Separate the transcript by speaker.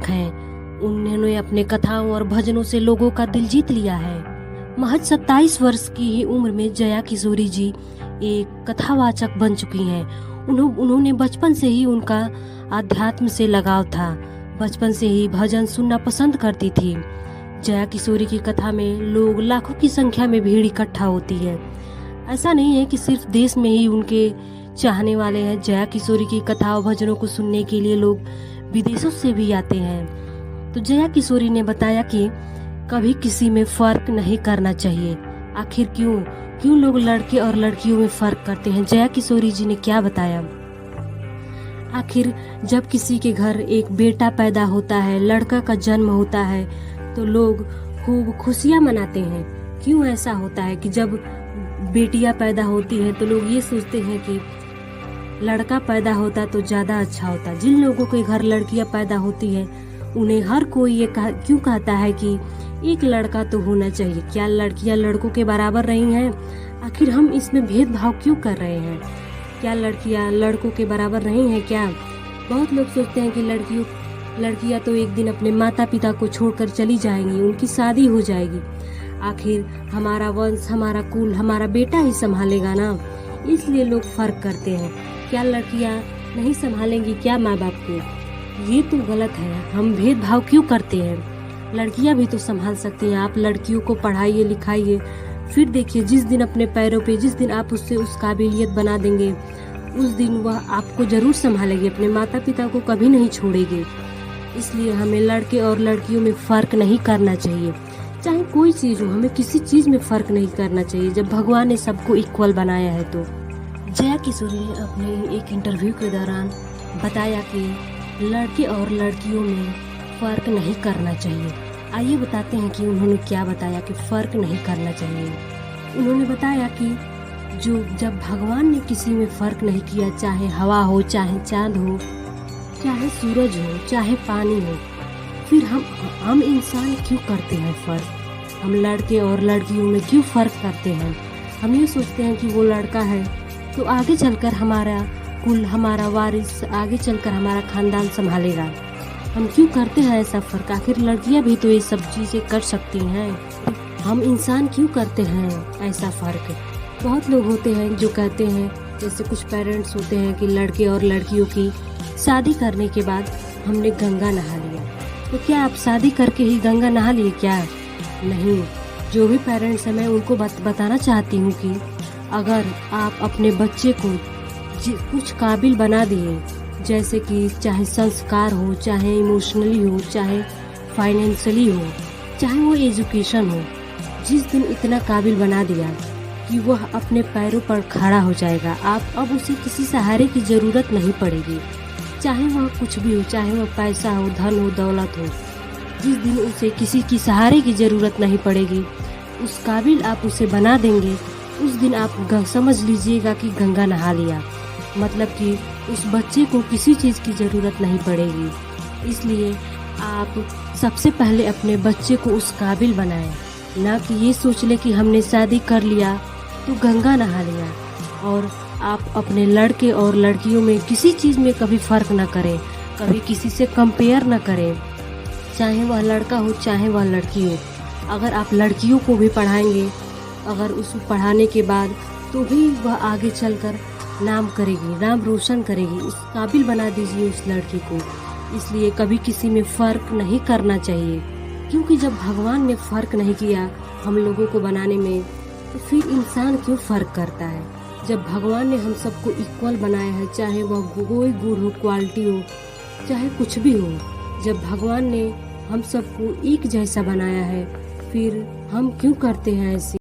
Speaker 1: गायक हैं। उन्होंने अपने कथाओं और भजनों से लोगों का दिल जीत लिया है। महज 27 वर्ष की ही उम्र में जया किशोरी जी एक कथावाचक बन चुकी हैं। उन्होंने बचपन से ही उनका आध्यात्म से लगाव था। बचपन से ही भजन सुनना पसंद करती थी। जया किशोरी की कथा में लोग लाखों की संख्या में भीड़ इकट्ठा होती है। ऐसा नहीं है कि सिर्फ देश में ही उनके चाहने वाले हैं। जया किशोरी की कथा और भजनों को सुनने के लिए लोग विदेशों से भी आते हैं। तो जया किशोरी ने बताया कि कभी किसी में फर्क नहीं करना चाहिए। आखिर क्यों लोग लड़के और लड़कियों में फर्क करते हैं? जया किशोरी जी ने क्या बताया? आखिर जब किसी के घर एक बेटा पैदा होता है, लड़का का जन्म होता है, तो लोग खूब खुशियां मनाते हैं। क्यों ऐसा होता है कि जब बेटियां पैदा होती हैं तो लोग ये सोचते हैं कि लड़का पैदा होता तो ज़्यादा अच्छा होता। जिन लोगों के घर लड़कियां पैदा होती हैं उन्हें हर कोई ये क्यों कहता है कि एक लड़का तो होना चाहिए। क्या लड़कियां लड़कों के बराबर रही हैं? आखिर हम इसमें भेदभाव क्यों कर रहे हैं? क्या लड़कियां लड़कों के बराबर नहीं हैं क्या? बहुत लोग सोचते हैं कि लड़कियां तो एक दिन अपने माता पिता को छोड़कर चली जाएंगी, उनकी शादी हो जाएगी। आखिर हमारा वंश, हमारा कुल, हमारा बेटा ही संभालेगा ना, इसलिए लोग फर्क करते हैं। क्या लड़कियां नहीं संभालेंगी क्या माँ बाप को? ये तो गलत है। हम भेदभाव क्यों करते हैं? लड़कियां भी तो संभाल सकती हैं। आप लड़कियों को पढ़ाइए लिखाइए, फिर देखिए जिस दिन अपने पैरों पे, जिस दिन आप उससे उस काबिलियत बना देंगे, उस दिन वह आपको जरूर संभालेगी, अपने माता पिता को कभी नहीं छोड़ेगी। इसलिए हमें लड़के और लड़कियों में फर्क नहीं करना चाहिए। चाहे कोई चीज हो, हमें किसी चीज में फर्क नहीं करना चाहिए जब भगवान ने सबको इक्वल बनाया है। तो जया किशोरी ने अपने एक इंटरव्यू के दौरान बताया कि लड़के और लड़कियों में फर्क नहीं करना चाहिए। आइए बताते हैं कि उन्होंने क्या बताया कि फर्क नहीं करना चाहिए। उन्होंने बताया कि जब भगवान ने किसी में फर्क नहीं किया, चाहे हवा हो, चाहे चांद हो, चाहे सूरज हो, चाहे पानी हो, फिर हम इंसान क्यों करते हैं फर्क? हम लड़के और लड़कियों में क्यों फर्क करते हैं? हम ये सोचते हैं कि वो लड़का है तो आगे चलकर हमारा कुल, हमारा वारिस, आगे चलकर हमारा खानदान संभालेगा। हम क्यों करते हैं ऐसा फर्क? आखिर लड़कियां भी तो ये सब चीजें कर सकती हैं। हम इंसान क्यों करते हैं ऐसा फर्क? बहुत लोग होते हैं जो कहते हैं, जैसे कुछ पेरेंट्स होते हैं कि लड़के और लड़कियों की शादी करने के बाद हमने गंगा नहा लिया। तो क्या आप शादी करके ही गंगा नहा लिए क्या? नहीं। जो भी पेरेंट्स हैं, मैं उनको बताना चाहती हूँ कि अगर आप अपने बच्चे को कुछ काबिल बना दिए, जैसे कि चाहे संस्कार हो, चाहे इमोशनली हो, चाहे फाइनेंशियली हो, चाहे वो एजुकेशन हो, जिस दिन इतना काबिल बना दिया कि वह अपने पैरों पर खड़ा हो जाएगा, आप अब उसे किसी सहारे की ज़रूरत नहीं पड़ेगी। चाहे वह कुछ भी हो, चाहे वह पैसा हो, धन हो, दौलत हो, जिस दिन उसे किसी की सहारे की ज़रूरत नहीं पड़ेगी, उस काबिल आप उसे बना देंगे, उस दिन आप समझ लीजिएगा कि गंगा नहा लिया। मतलब कि उस बच्चे को किसी चीज़ की ज़रूरत नहीं पड़ेगी। इसलिए आप सबसे पहले अपने बच्चे को उस काबिल बनाएं, ना कि ये सोच ले कि हमने शादी कर लिया तो गंगा नहा लिया। और आप अपने लड़के और लड़कियों में किसी चीज़ में कभी फ़र्क ना करें, कभी किसी से कंपेयर ना करें, चाहे वह लड़का हो, चाहे वह लड़की हो। अगर आप लड़कियों को भी पढ़ाएंगे, अगर उसको पढ़ाने के बाद तो भी वह आगे चलकर नाम करेगी, नाम रोशन करेगी। उस काबिल बना दीजिए उस लड़की को। इसलिए कभी किसी में फ़र्क नहीं करना चाहिए, क्योंकि जब भगवान ने फ़र्क नहीं किया हम लोगों को बनाने में, तो फिर इंसान क्यों फ़र्क करता है? जब भगवान ने हम सबको इक्वल बनाया है, चाहे वह कोई गुण हो, क्वालिटी हो, चाहे कुछ भी हो, जब भगवान ने हम सबको एक जैसा बनाया है, फिर हम क्यों करते हैं ऐसे?